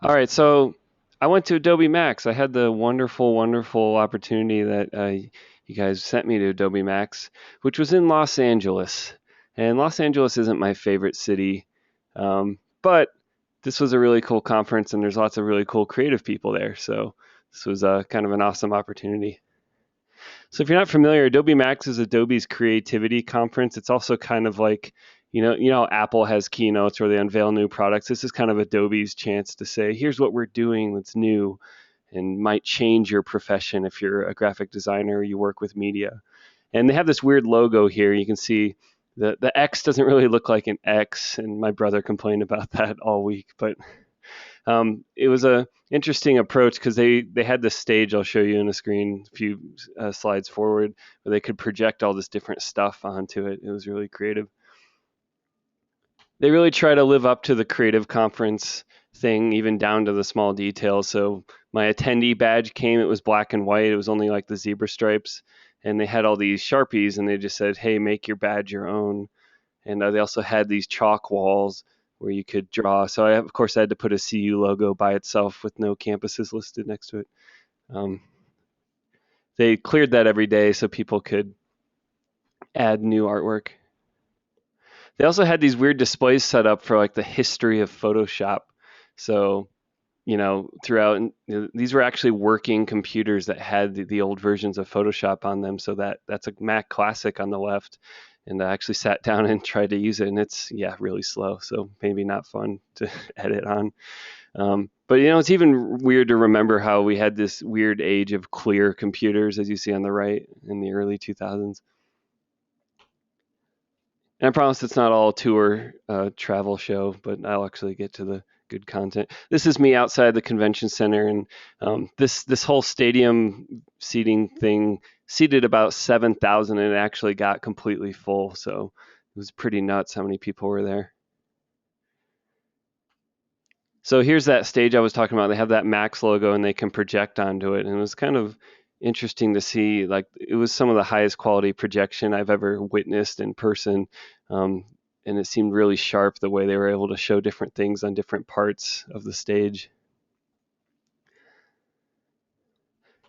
All right, so I went to Adobe Max. I had the wonderful, wonderful opportunity that you guys sent me to Adobe Max, which was in Los Angeles. And Los Angeles isn't my favorite city, but this was a really cool conference, and there's lots of really cool creative people there. So this was kind of an awesome opportunity. So if you're not familiar, Adobe Max is Adobe's creativity conference. It's also kind of like, how Apple has keynotes where they unveil new products. This is kind of Adobe's chance to say, here's what we're doing that's new and might change your profession if you're a graphic designer or you work with media. And they have this weird logo here. You can see the X doesn't really look like an X, and my brother complained about that all week. But it was a interesting approach because they had this stage I'll show you in a screen a few slides forward where they could project all this different stuff onto it. It was really creative. They really try to live up to the creative conference thing, even down to the small details. So my attendee badge came, it was black and white. It was only like the zebra stripes. And they had all these Sharpies and they just said, hey, make your badge your own. And they also had these chalk walls where you could draw. So of course, I had to put a CU logo by itself with no campuses listed next to it. Um, they cleared that every day so people could add new artwork. They also had these weird displays set up for like the history of Photoshop. So, throughout, these were actually working computers that had the old versions of Photoshop on them. So that's a Mac Classic on the left. And I actually sat down and tried to use it, and it's really slow. So maybe not fun to edit on. But it's even weird to remember how we had this weird age of clear computers, as you see on the right, in the early 2000s. And I promise it's not all tour travel show, but I'll actually get to the good content. This is me outside the convention center, and this whole stadium seating thing seated about 7,000, and it actually got completely full. So it was pretty nuts how many people were there. So here's that stage I was talking about. They have that Max logo and they can project onto it. And it was kind of interesting to see. Like, it was some of the highest quality projection I've ever witnessed in person. Um, and it seemed really sharp the way they were able to show different things on different parts of the stage.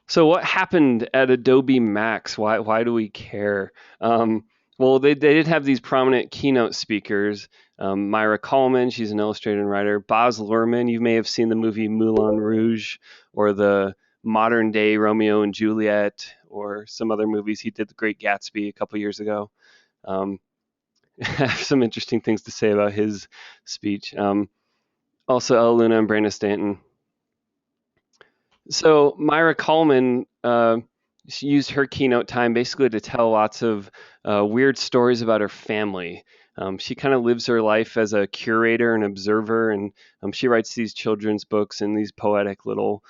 So what happened at Adobe Max? Why do we care? Well, they did have these prominent keynote speakers. Myra Coleman, she's an illustrator and writer. Baz Luhrmann, you may have seen the movie Moulin Rouge or the modern day Romeo and Juliet or some other movies. He did The Great Gatsby a couple years ago. I have some interesting things to say about his speech. Also, Ella Luna and Brandon Stanton. So Myra Coleman, she used her keynote time basically to tell lots of weird stories about her family. She kind of lives her life as a curator and observer, and she writes these children's books and these poetic little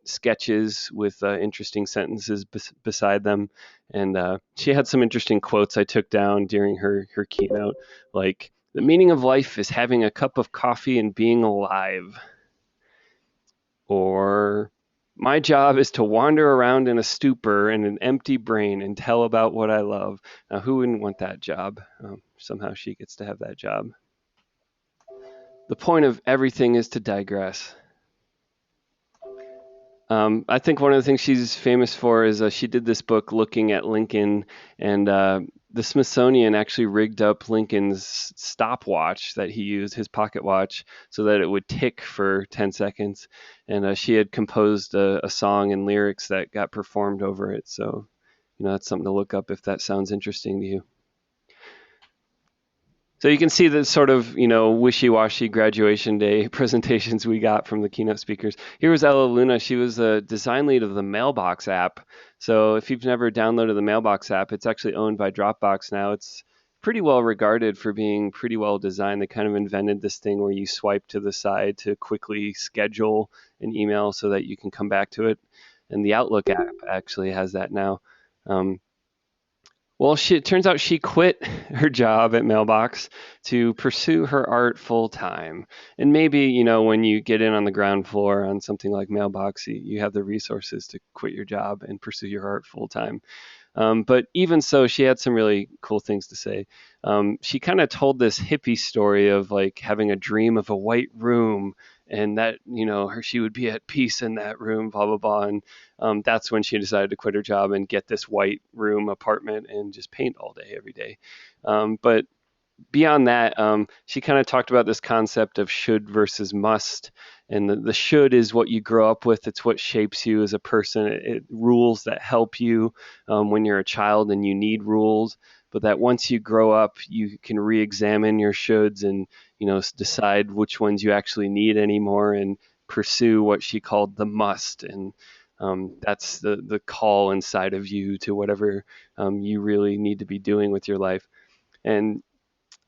sketches with interesting sentences beside them. And she had some interesting quotes I took down during her keynote, like, the meaning of life is having a cup of coffee and being alive. Or, my job is to wander around in a stupor and an empty brain and tell about what I love. Now, who wouldn't want that job? Somehow she gets to have that job. The point of everything is to digress. I think one of the things she's famous for is she did this book looking at Lincoln, and the Smithsonian actually rigged up Lincoln's stopwatch that he used, his pocket watch, so that it would tick for 10 seconds. And she had composed a song and lyrics that got performed over it. So, that's something to look up if that sounds interesting to you. So you can see the sort of, wishy-washy graduation day presentations we got from the keynote speakers. Here was Ella Luna. She was the design lead of the Mailbox app. So if you've never downloaded the Mailbox app, it's actually owned by Dropbox now. It's pretty well regarded for being pretty well designed. They kind of invented this thing where you swipe to the side to quickly schedule an email so that you can come back to it. And the Outlook app actually has that now. Well, it turns out she quit her job at Mailbox to pursue her art full time. And maybe, when you get in on the ground floor on something like Mailbox, you have the resources to quit your job and pursue your art full time. But even so, she had some really cool things to say. She kind of told this hippie story of like having a dream of a white room and that, she would be at peace in that room, blah blah blah. And that's when she decided to quit her job and get this white room apartment and just paint all day every day. But beyond that, she kind of talked about this concept of should versus must. And the should is what you grow up with. It's what shapes you as a person. Rules that help you when you're a child and you need rules. But that once you grow up, you can re-examine your shoulds and decide which ones you actually need anymore and pursue what she called the must. And that's the call inside of you to whatever you really need to be doing with your life. And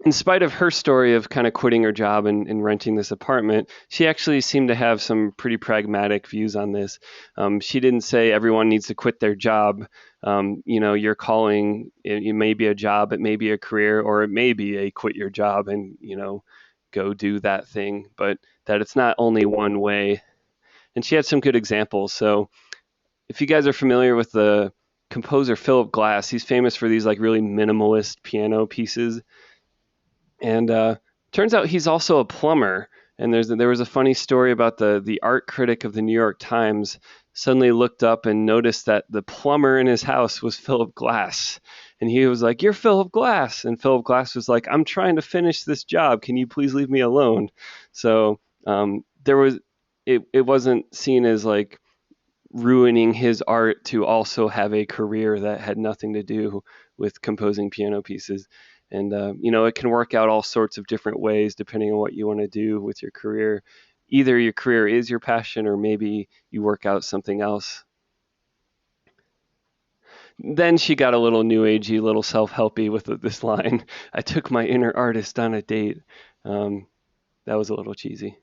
in spite of her story of kind of quitting her job and renting this apartment, she actually seemed to have some pretty pragmatic views on this. She didn't say everyone needs to quit their job. Your calling, it may be a job, it may be a career, or it may be a quit your job and, go do that thing, but that it's not only one way. And she had some good examples. So if you guys are familiar with the composer Philip Glass, he's famous for these like really minimalist piano pieces. And turns out he's also a plumber. And there was a funny story about the art critic of the New York Times suddenly looked up and noticed that the plumber in his house was Philip Glass. And he was like, "You're Philip Glass." And Philip Glass was like, "I'm trying to finish this job. Can you please leave me alone?" So it wasn't seen as like ruining his art to also have a career that had nothing to do with composing piano pieces. And, it can work out all sorts of different ways depending on what you want to do with your career. Either your career is your passion or maybe you work out something else. Then she got a little new agey, little self-helpy with this line. "I took my inner artist on a date." That was a little cheesy.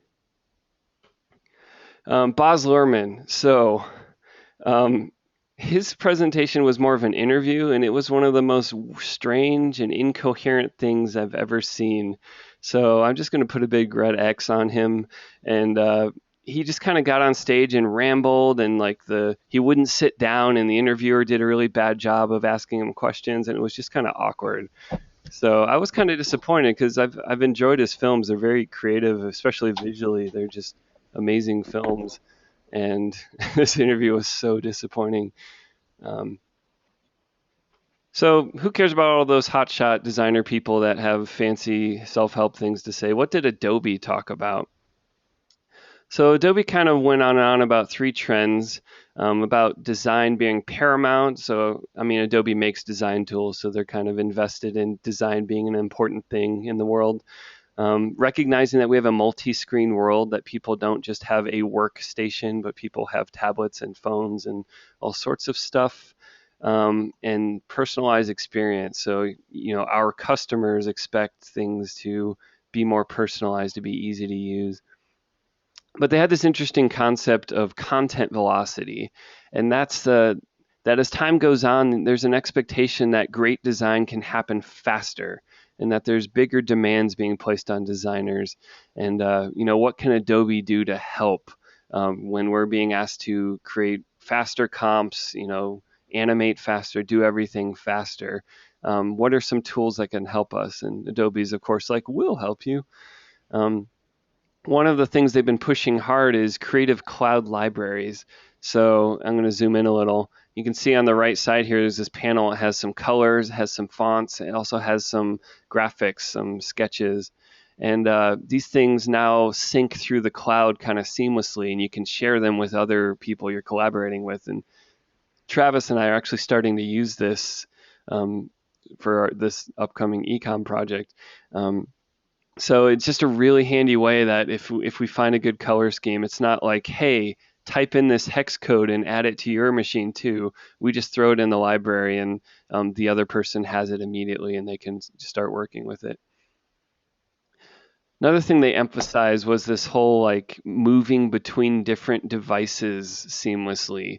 Baz Luhrmann. So um, his presentation was more of an interview, and it was one of the most strange and incoherent things I've ever seen. So I'm just going to put a big red X on him. And he just kind of got on stage and rambled, and he wouldn't sit down, and the interviewer did a really bad job of asking him questions, and it was just kind of awkward. So I was kind of disappointed because I've enjoyed his films. They're very creative, especially visually. They're just amazing films. And this interview was so disappointing. Um, so who cares about all those hotshot designer people that have fancy self-help things to say? What did Adobe talk about? So Adobe kind of went on and on about three trends, about design being paramount. So, I mean, Adobe makes design tools, so they're kind of invested in design being an important thing in the world. Recognizing that we have a multi-screen world, that people don't just have a workstation, but people have tablets and phones and all sorts of stuff, and personalized experience. So, our customers expect things to be more personalized, to be easy to use. But they had this interesting concept of content velocity, and that as time goes on, there's an expectation that great design can happen faster, and that there's bigger demands being placed on designers. And what can Adobe do to help when we're being asked to create faster comps, animate faster, do everything faster? What are some tools that can help us? And Adobe's, of course, like, "We'll help you." Um, One of the things they've been pushing hard is creative cloud libraries. So I'm going to zoom in a little. You can see on the right side here, there's this panel. It has some colors, it has some fonts, it also has some graphics, some sketches. And these things now sync through the cloud kind of seamlessly, and you can share them with other people you're collaborating with. And Travis and I are actually starting to use this for this upcoming ecom project. So it's just a really handy way that if we find a good color scheme, it's not like, "Hey, type in this hex code and add it to your machine too." We just throw it in the library, and the other person has it immediately, and they can start working with it. Another thing they emphasized was this whole like moving between different devices seamlessly,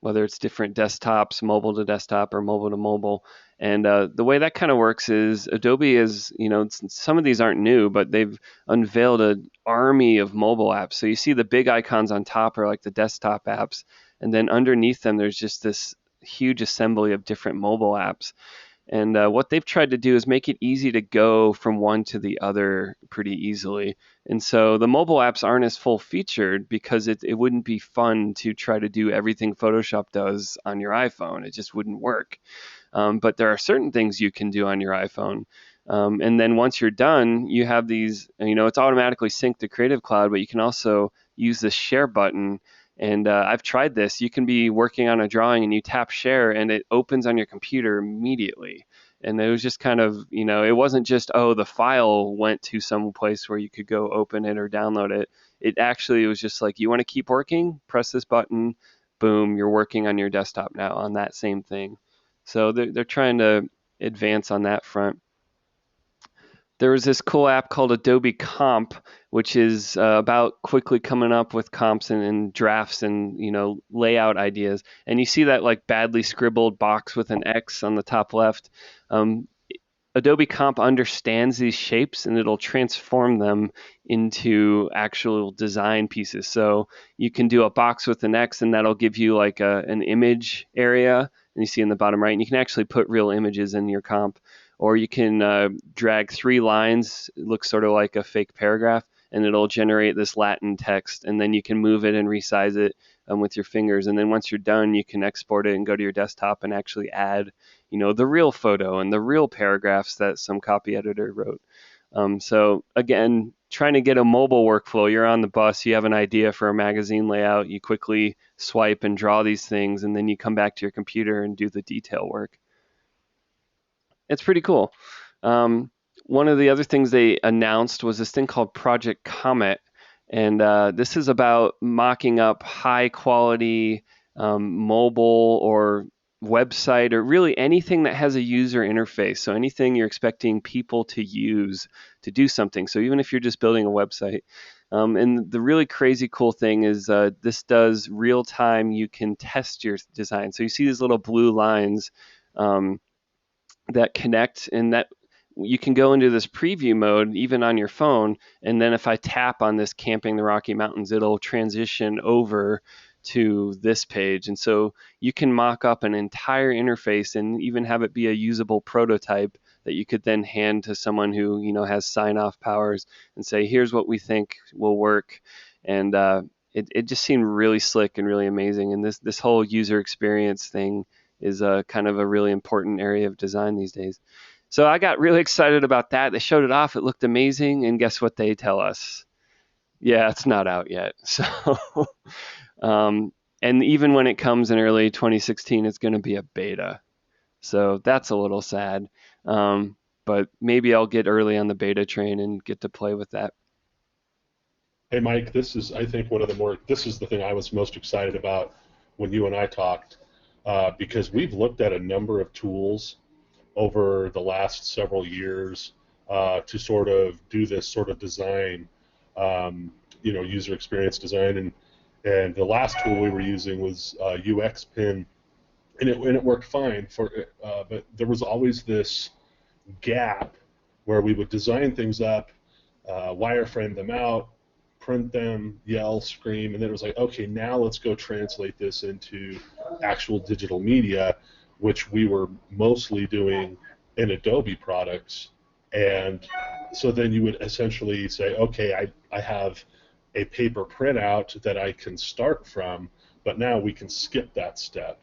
whether it's different desktops, mobile to desktop or mobile to mobile. And the way that kind of works is Adobe is, some of these aren't new, but they've unveiled an army of mobile apps. So you see the big icons on top are like the desktop apps, and then underneath them there's just this huge assembly of different mobile apps. And what they've tried to do is make it easy to go from one to the other pretty easily. And so the mobile apps aren't as full featured because it wouldn't be fun to try to do everything Photoshop does on your iPhone. It just wouldn't work. But there are certain things you can do on your iPhone. And then once you're done, you have these, it's automatically synced to Creative Cloud, but you can also use the share button. And I've tried this. You can be working on a drawing and you tap share and it opens on your computer immediately. And it was just kind of, it wasn't just, oh, the file went to some place where you could go open it or download it. It actually was just like, you want to keep working? Press this button. Boom, you're working on your desktop now on that same thing. So they're trying to advance on that front. There was this cool app called Adobe Comp, which is about quickly coming up with comps and drafts and layout ideas. And you see that like badly scribbled box with an X on the top left. Um, Adobe Comp understands these shapes and it'll transform them into actual design pieces. So you can do a box with an X and that'll give you like an image area. And you see in the bottom right, and you can actually put real images in your comp. Or you can drag 3 lines, it looks sort of like a fake paragraph, and it'll generate this Latin text. And then you can move it and resize it with your fingers. And then once you're done, you can export it and go to your desktop and actually add the real photo and the real paragraphs that some copy editor wrote. So again, trying to get a mobile workflow. You're on the bus, you have an idea for a magazine layout, you quickly swipe and draw these things, and then you come back to your computer and do the detail work. It's pretty cool. Um, One of the other things they announced was this thing called Project Comet, and this is about mocking up high quality mobile or website or really anything that has a user interface. So anything you're expecting people to use to do something. So even if you're just building a website. And the really crazy cool thing is this does real time, you can test your design. So you see these little blue lines. That connect and that you can go into this preview mode even on your phone, and then if I tap on this camping the Rocky Mountains, it'll transition over to this page. And so you can mock up an entire interface and even have it be a usable prototype that you could then hand to someone who has sign off powers and say, here's what we think will work. And it just seemed really slick and really amazing. And this whole user experience thing is kind of a really important area of design these days. So I got really excited about that. They showed it off. It looked amazing. And guess what they tell us? Yeah, it's not out yet. So, um, and even when it comes in early 2016, it's going to be a beta. So that's a little sad. But maybe I'll get early on the beta train and get to play with that. Hey, Mike, this is, I think, this is the thing I was most excited about when you and I talked, because we've looked at a number of tools over the last several years to sort of do this sort of design, user experience design. And the last tool we were using was UX Pin, and it worked fine but there was always this gap where we would design things up, wireframe them out, print them, yell, scream, and then it was like, okay, now let's go translate this into actual digital media, which we were mostly doing in Adobe products. And so then you would essentially say, okay, I have a paper printout that I can start from, but now we can skip that step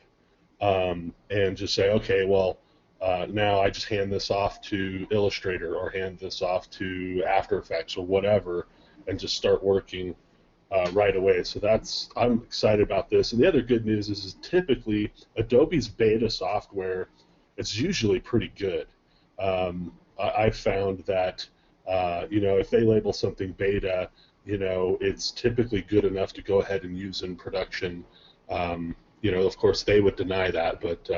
and just say, okay, well, now I just hand this off to Illustrator or hand this off to After Effects or whatever, and just start working right away. So I'm excited about this. And the other good news is typically Adobe's beta software, it's usually pretty good. I've found that if they label something beta, it's typically good enough to go ahead and use in production. Of course they would deny that, but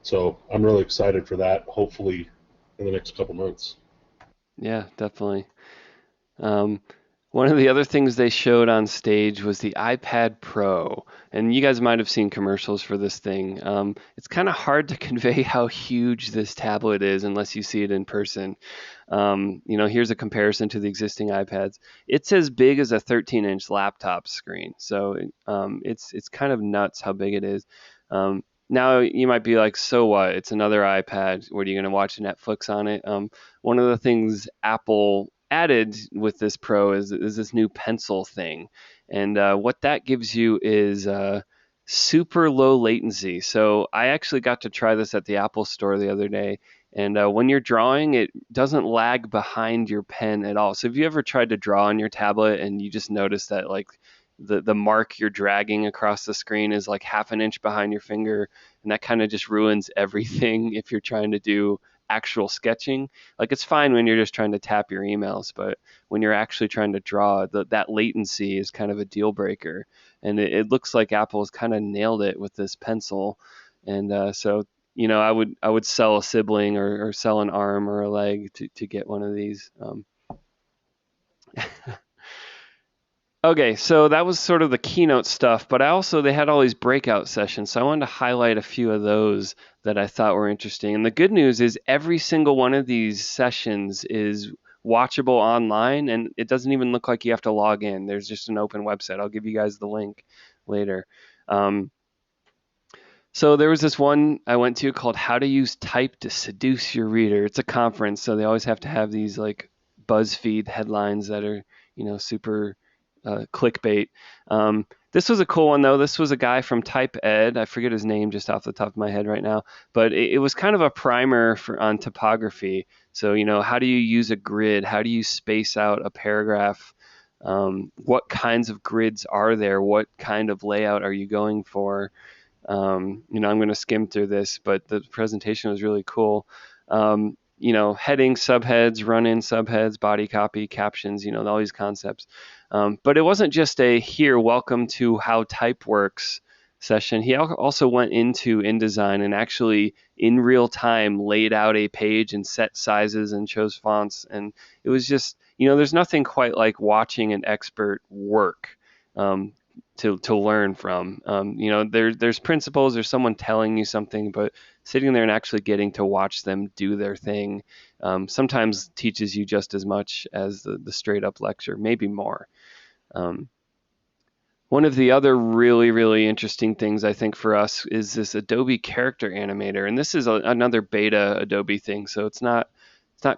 so I'm really excited for that. Hopefully in the next couple months. Yeah, definitely. Um, One of the other things they showed on stage was the iPad Pro, and you guys might have seen commercials for this thing. It's kind of hard to convey how huge this tablet is unless you see it in person. Here's a comparison to the existing iPads. It's as big as a 13-inch laptop screen, so it's kind of nuts how big it is. Now you might be like, so what? It's another iPad. What are you going to watch Netflix on it? One of the things Apple added with this Pro is this new pencil thing, and what that gives you is super low latency. So I actually got to try this at the Apple Store the other day, and when you're drawing, it doesn't lag behind your pen at all. So have you ever tried to draw on your tablet and you just notice that like the mark you're dragging across the screen is like half an inch behind your finger, and that kind of just ruins everything if you're trying to do actual sketching. Like it's fine when you're just trying to tap your emails, but when you're actually trying to draw, that latency is kind of a deal breaker. And it looks like Apple's kind of nailed it with this pencil. And so I would sell a sibling or sell an arm or a leg to get one of these. Okay, so that was sort of the keynote stuff, but they had all these breakout sessions, so I wanted to highlight a few of those that I thought were interesting. And the good news is every single one of these sessions is watchable online, and it doesn't even look like you have to log in. There's just an open website. I'll give you guys the link later. Um, so there was this one I went to called "How to Use Type to Seduce Your Reader." It's a conference, so they always have to have these like BuzzFeed headlines that are, super clickbait. This was a cool one though. This was a guy from Type Ed. I forget his name just off the top of my head right now, but it was kind of a primer on typography. So, how do you use a grid? How do you space out a paragraph? What kinds of grids are there? What kind of layout are you going for? I'm going to skim through this, but the presentation was really cool. Headings, subheads, run-in subheads, body copy, captions, all these concepts. But it wasn't just a here, welcome to how type works session. He also went into InDesign and actually in real time laid out a page and set sizes and chose fonts. And it was just, there's nothing quite like watching an expert work. To learn from. There's principles, there's someone telling you something, but sitting there and actually getting to watch them do their thing sometimes teaches you just as much as the straight up lecture, maybe more. Um, One of the other really, really interesting things I think for us is this Adobe Character Animator, and this is another beta Adobe thing, so it's not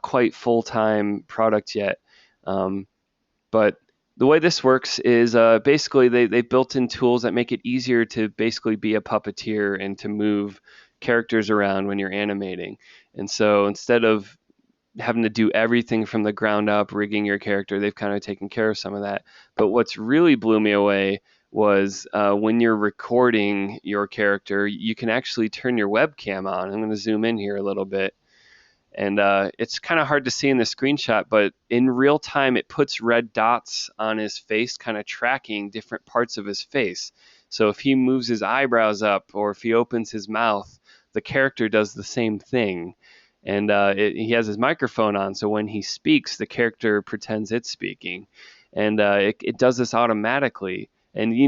quite full time product yet. Um, but the way this works is basically they've built in tools that make it easier to basically be a puppeteer and to move characters around when you're animating. And so instead of having to do everything from the ground up, rigging your character, they've kind of taken care of some of that. But what's really blew me away was when you're recording your character, you can actually turn your webcam on. I'm going to zoom in here a little bit. And it's kind of hard to see in the screenshot, but in real time, it puts red dots on his face, kind of tracking different parts of his face. So if he moves his eyebrows up or if he opens his mouth, the character does the same thing. And he has his microphone on, so when he speaks, the character pretends it's speaking. And it does this automatically. And you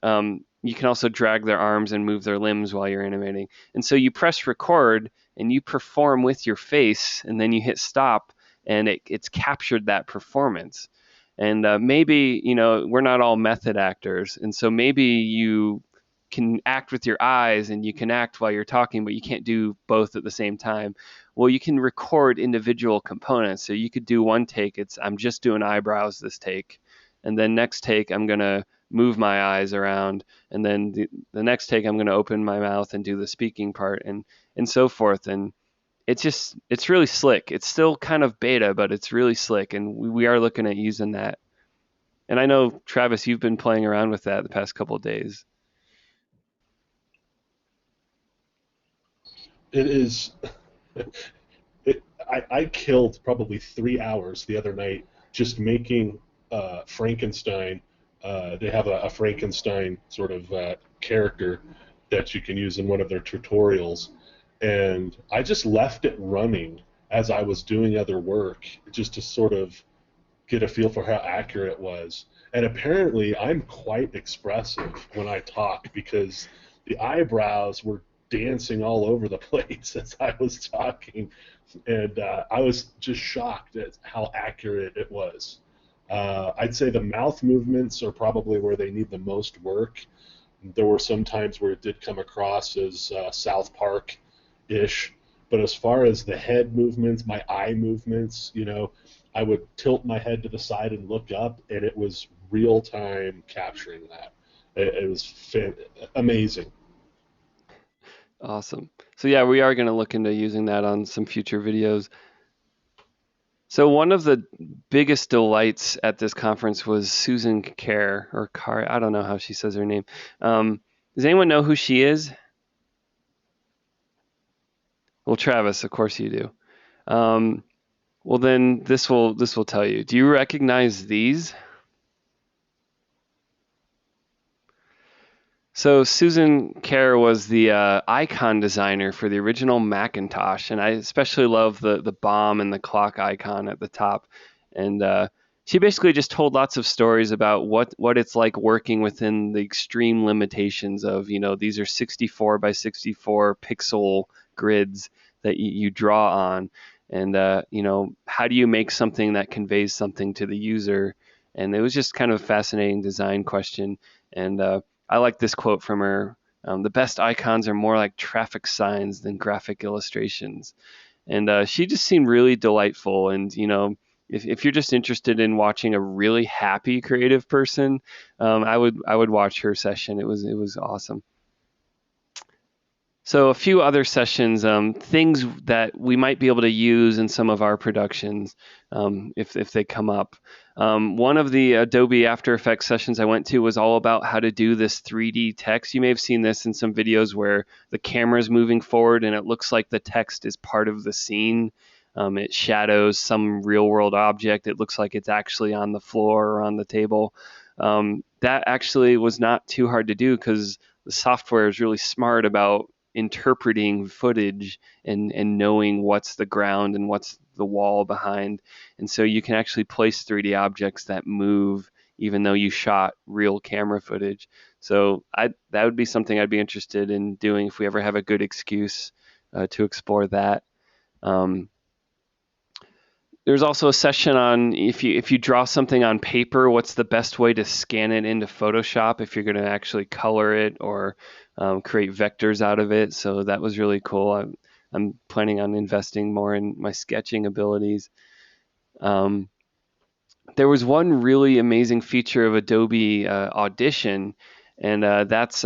can also drag their arms and move their limbs while you're animating. And so you press record and you perform with your face, and then you hit stop, and it's captured that performance. And maybe we're not all method actors, and so maybe you can act with your eyes and you can act while you're talking, but you can't do both at the same time. Well, you can record individual components. So you could do one take, I'm just doing eyebrows this take, and then next take I'm gonna move my eyes around, and then the next take I'm gonna open my mouth and do the speaking part, and so forth. And it's really slick. It's still kind of beta, but it's really slick, and we are looking at using that. And I know, Travis, you've been playing around with that the past couple of days. It is. I killed probably 3 hours the other night just making Frankenstein. They have a Frankenstein sort of character that you can use in one of their tutorials, and I just left it running as I was doing other work just to sort of get a feel for how accurate it was. And apparently, I'm quite expressive when I talk because the eyebrows were dancing all over the place as I was talking, and I was just shocked at how accurate it was. I'd say the mouth movements are probably where they need the most work, There were some times where it did come across as South Park ish. But as far as the head movements, my eye movements, I would tilt my head to the side and look up, and it was real time capturing that. It was amazing. Awesome. So yeah, we are going to look into using that on some future videos. So one of the biggest delights at this conference was Susan Kerr or Carr. I don't know how she says her name. Does anyone know who she is? Well, Travis, of course you do. Um, well, then this will tell you. Do you recognize these? So Susan Kerr was the icon designer for the original Macintosh, and I especially love the bomb and the clock icon at the top. And she basically just told lots of stories about what it's like working within the extreme limitations of, these are 64 by 64 pixel grids that you draw on, and how do you make something that conveys something to the user? And it was just kind of a fascinating design question. And I like this quote from her. The best icons are more like traffic signs than graphic illustrations. And she just seemed really delightful. And, if you're just interested in watching a really happy creative person, I would watch her session. It was awesome. So a few other sessions, things that we might be able to use in some of our productions, if they come up. One of the Adobe After Effects sessions I went to was all about how to do this 3D text. You may have seen this in some videos where the camera is moving forward and it looks like the text is part of the scene. It shadows some real world object. It looks like it's actually on the floor or on the table. That actually was not too hard to do because the software is really smart about interpreting footage and knowing what's the ground and what's the wall behind. And so you can actually place 3D objects that move even though you shot real camera footage. So that would be something I'd be interested in doing if we ever have a good excuse to explore that. Um, there's also a session on if you draw something on paper, what's the best way to scan it into Photoshop if you're going to actually color it or create vectors out of it. So that was really cool. I'm planning on investing more in my sketching abilities. Um, there was one really amazing feature of Adobe Audition, and that's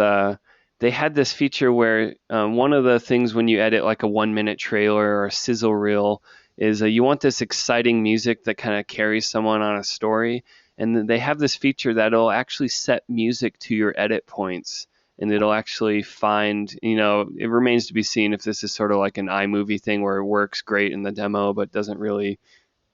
they had this feature where one of the things when you edit like a 1 minute trailer or a sizzle reel is you want this exciting music that kind of carries someone on a story, and they have this feature that'll actually set music to your edit points. And it'll actually find, it remains to be seen if this is sort of like an iMovie thing where it works great in the demo, but doesn't really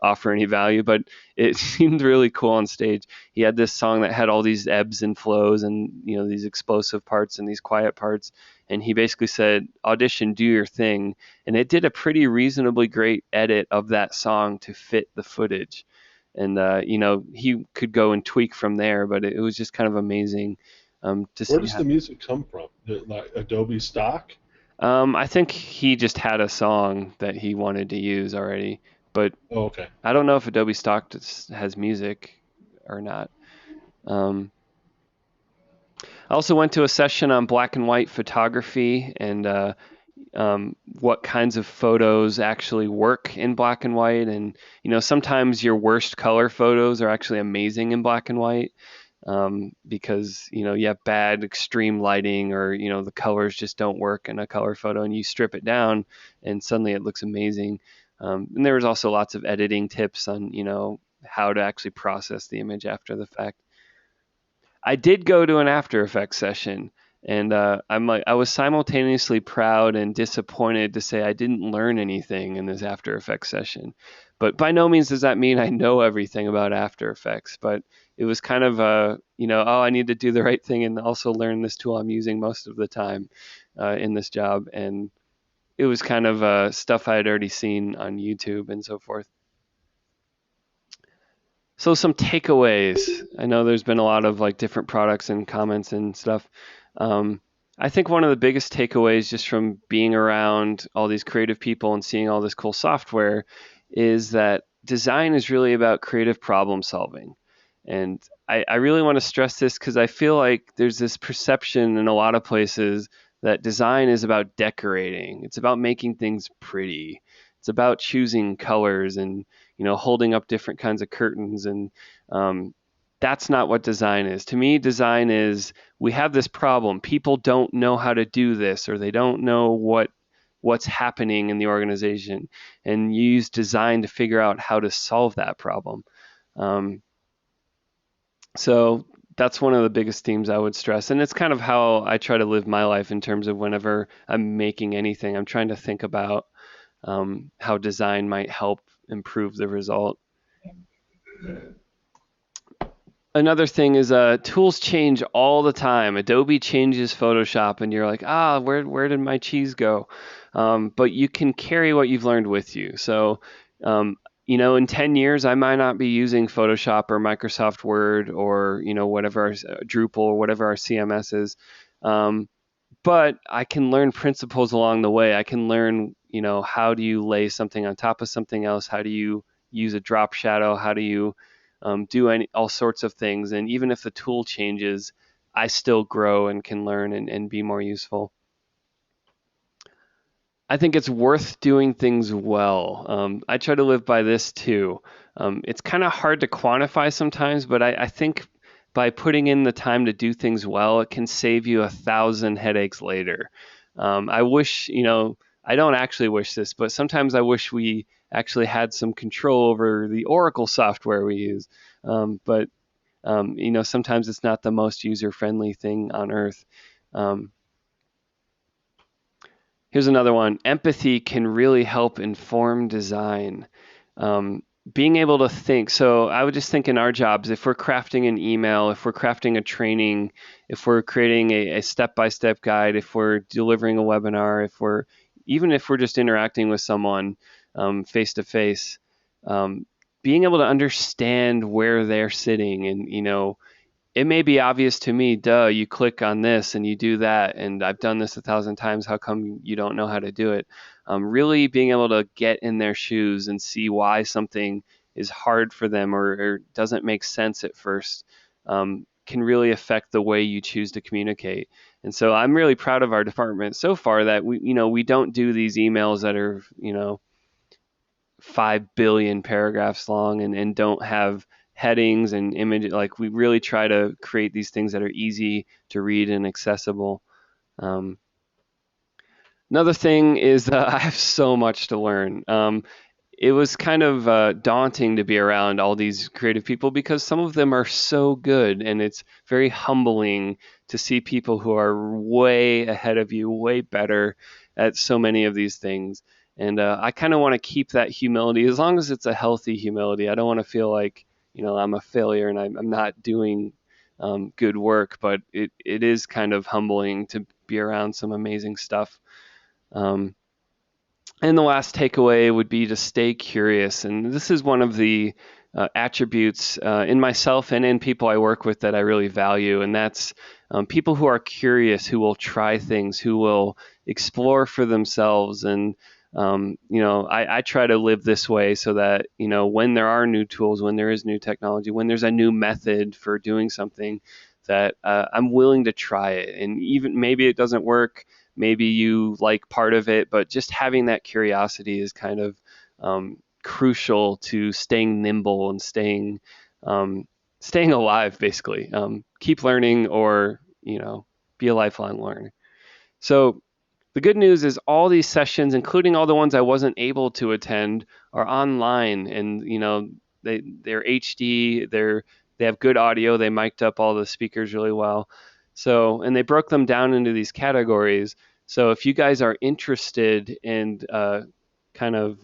offer any value, but it seemed really cool on stage. He had this song that had all these ebbs and flows and these explosive parts and these quiet parts, and he basically said, "Audition, do your thing," and it did a pretty reasonably great edit of that song to fit the footage. And he could go and tweak from there, but it was just kind of amazing to Where see does how. the music come from? Like Adobe stock? I think he just had a song that he wanted to use already, but Oh, okay. I don't know if Adobe Stock has music or not. Um, I also went to a session on black and white photography and what kinds of photos actually work in black and white. And sometimes your worst color photos are actually amazing in black and white because you have bad extreme lighting or the colors just don't work in a color photo, and you strip it down, and suddenly it looks amazing. And there was also lots of editing tips on how to actually process the image after the fact. I did go to an After Effects session, and I was simultaneously proud and disappointed to say I didn't learn anything in this After Effects session. But by no means does that mean I know everything about After Effects. But it was kind of oh, I need to do the right thing and also learn this tool I'm using most of the time in this job. And it was kind of stuff I had already seen on YouTube and so forth. So some takeaways. I know there's been a lot of like different products and comments and stuff. Um, I think one of the biggest takeaways just from being around all these creative people and seeing all this cool software is that design is really about creative problem solving. And I really want to stress this because I feel like there's this perception in a lot of places that design is about decorating. It's about making things pretty. It's about choosing colors and holding up different kinds of curtains, and um, that's not what design is. To me, design is we have this problem. People don't know how to do this, or they don't know what's happening in the organization, and you use design to figure out how to solve that problem. Um, so that's one of the biggest themes I would stress. And it's kind of how I try to live my life in terms of whenever I'm making anything, I'm trying to think about how design might help improve the result. Another thing is tools change all the time. Adobe changes Photoshop, and you're like, where did my cheese go? But you can carry what you've learned with you. So, um, in 10 years, I might not be using Photoshop or Microsoft Word or whatever Drupal or whatever our CMS is. Um, but I can learn principles along the way. I can learn, how do you lay something on top of something else? How do you use a drop shadow? How do you do all sorts of things? And even if the tool changes, I still grow and can learn and be more useful. I think it's worth doing things well. I try to live by this too. It's kind of hard to quantify sometimes, but I think by putting in the time to do things well, it can save you 1,000 headaches later. I wish, I don't actually wish this, but sometimes I wish we actually had some control over the Oracle software we use. But sometimes it's not the most user-friendly thing on earth. Um, Here's another one. Empathy can really help inform design. Um, Being able to think. So I would just think in our jobs, if we're crafting an email, if we're crafting a training, if we're creating a step-by-step guide, if we're delivering a webinar, even if we're just interacting with someone face to face, being able to understand where they're sitting and it may be obvious to me, duh, you click on this and you do that, and I've done this 1,000 times. How come you don't know how to do it? Really being able to get in their shoes and see why something is hard for them or doesn't make sense at first can really affect the way you choose to communicate. And so I'm really proud of our department so far that we don't do these emails that are 5 billion paragraphs long and don't have headings and image. Like we really try to create these things that are easy to read and accessible. Um, Another thing is I have so much to learn. It was kind of daunting to be around all these creative people because some of them are so good, and it's very humbling to see people who are way ahead of you, way better at so many of these things. And I kind of want to keep that humility as long as it's a healthy humility. I don't want to feel like I'm a failure and I'm not doing good work, but it is kind of humbling to be around some amazing stuff. Um, and the last takeaway would be to stay curious. And this is one of the attributes in myself and in people I work with that I really value. And that's people who are curious, who will try things, who will explore for themselves. And, I try to live this way so that, when there are new tools, when there is new technology, when there's a new method for doing something, that I'm willing to try it. And even maybe it doesn't work, maybe you like part of it, but just having that curiosity is kind of crucial to staying nimble and staying alive, basically. Keep learning, or be a lifelong learner. So the good news is all these sessions, including all the ones I wasn't able to attend, are online, and they're HD. They have good audio. They mic'd up all the speakers really well. So, and they broke them down into these categories. So if you guys are interested in kind of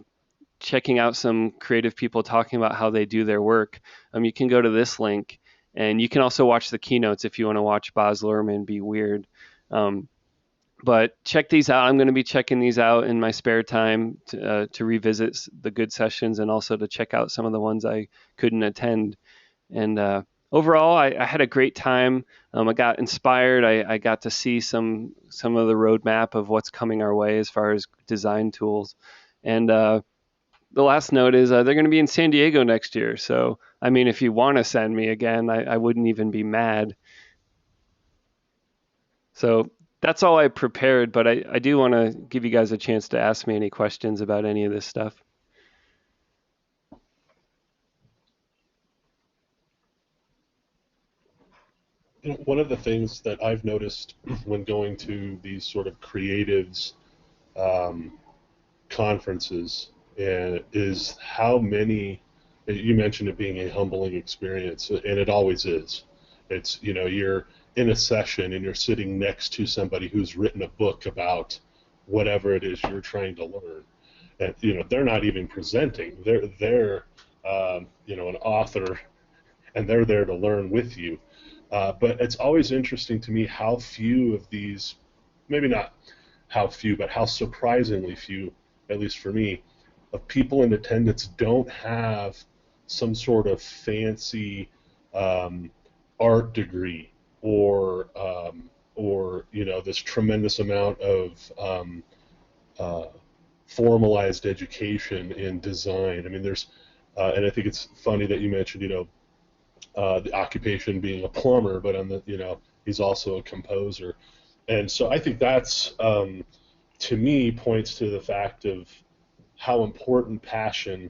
checking out some creative people talking about how they do their work, you can go to this link, and you can also watch the keynotes if you want to watch Baz Luhrmann be weird. Um, but check these out. I'm going to be checking these out in my spare time to revisit the good sessions and also to check out some of the ones I couldn't attend. And overall, I had a great time. I got inspired. I got to see some of the roadmap of what's coming our way as far as design tools. And the last note is they're going to be in San Diego next year. So, I mean, if you want to send me again, I wouldn't even be mad. So that's all I prepared, but I do want to give you guys a chance to ask me any questions about any of this stuff. One of the things that I've noticed when going to these sort of creatives um, conferences is how many. You mentioned it being a humbling experience, and it always is. It's, you're in a session and you're sitting next to somebody who's written a book about whatever it is you're trying to learn, and they're not even presenting. They're an author, and they're there to learn with you. But it's always interesting to me how few of these, maybe not how few, but how surprisingly few, at least for me, of people in attendance don't have some sort of fancy um, art degree or this tremendous amount of uh, formalized education in design. I mean, and I think it's funny that you mentioned, the occupation being a plumber, but he's also a composer, and so I think that's to me points to the fact of how important passion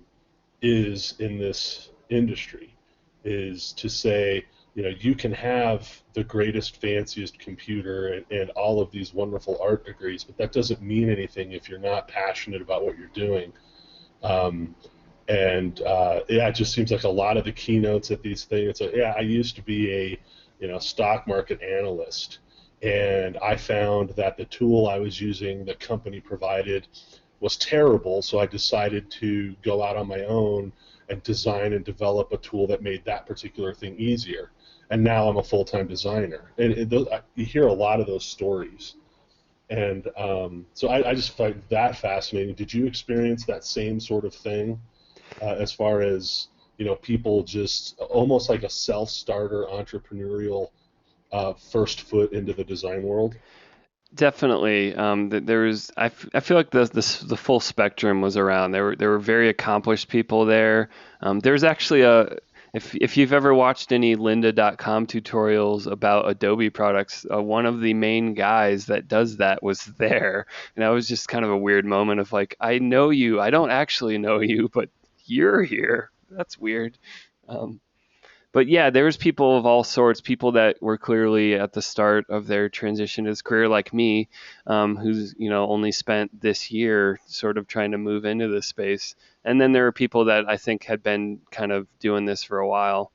is in this industry. Is to say, you can have the greatest, fanciest computer and all of these wonderful art degrees, but that doesn't mean anything if you're not passionate about what you're doing. Um, and yeah, it just seems like a lot of the keynotes at these things. So, yeah, I used to be a stock market analyst, and I found that the tool I was using, the company provided, was terrible. So I decided to go out on my own and design and develop a tool that made that particular thing easier. And now I'm a full-time designer. And you hear a lot of those stories. And so I just find that fascinating. Did you experience that same sort of thing as far as people just almost like a self-starter entrepreneurial first foot into the design world? Definitely. There was. I feel like the full spectrum was around. There were very accomplished people there. There's actually a if you've ever watched any lynda.com tutorials about Adobe products, one of the main guys that does that was there, and that was just kind of a weird moment of like, I know you, I don't actually know you, but you're here. That's weird. Um, but yeah, there was people of all sorts, people that were clearly at the start of their transition to his career, like me, who's only spent this year sort of trying to move into this space, and then there are people that I think had been kind of doing this for a while.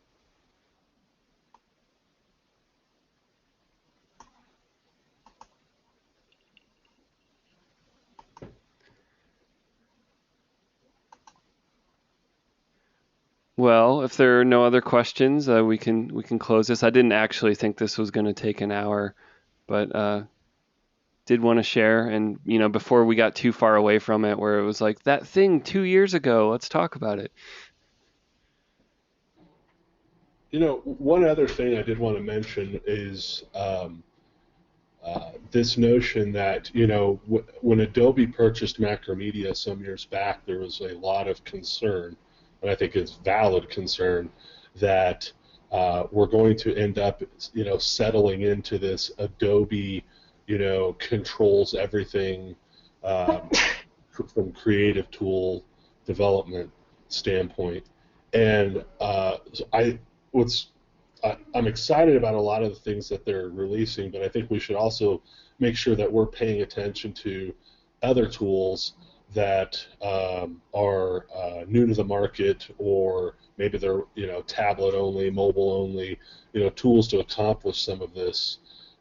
Well, if there are no other questions, we can close this. I didn't actually think this was going to take an hour, but did want to share. And before we got too far away from it, where it was like that thing 2 years ago, let's talk about it. One other thing I did want to mention is this notion that when Adobe purchased Macromedia some years back, there was a lot of concern, and I think it's valid concern, that we're going to end up settling into this Adobe controls everything um, from creative tool development standpoint. And what's I'm excited about a lot of the things that they're releasing, but I think we should also make sure that we're paying attention to other tools that are new to the market, or maybe they're tablet only, mobile only, tools to accomplish some of this.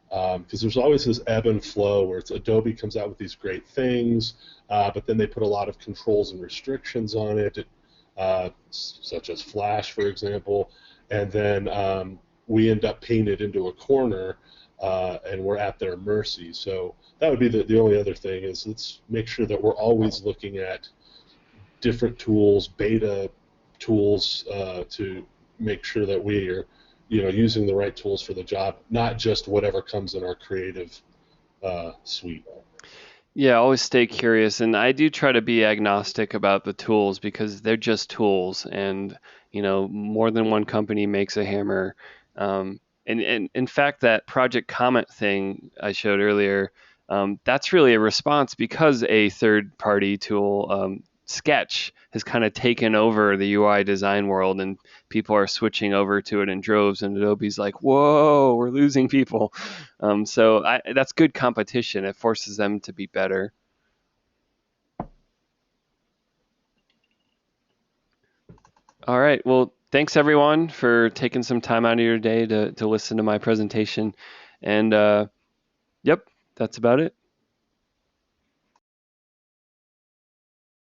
Because there's always this ebb and flow where Adobe comes out with these great things, but then they put a lot of controls and restrictions on it, such as Flash, for example, and then we end up painted into a corner, and we're at their mercy. So that would be the only other thing is let's make sure that we're always looking at different tools, beta tools, to make sure that we are using the right tools for the job, not just whatever comes in our creative suite. Yeah, always stay curious, and I do try to be agnostic about the tools because they're just tools, and more than one company makes a hammer. And in fact, that Project Comet thing I showed earlier, that's really a response because a third-party tool, Sketch, has kind of taken over the UI design world, and people are switching over to it in droves, and Adobe's like, "Whoa, we're losing people." That's good competition. It forces them to be better. All right. Well, thanks everyone for taking some time out of your day to listen to my presentation. And yep, that's about it.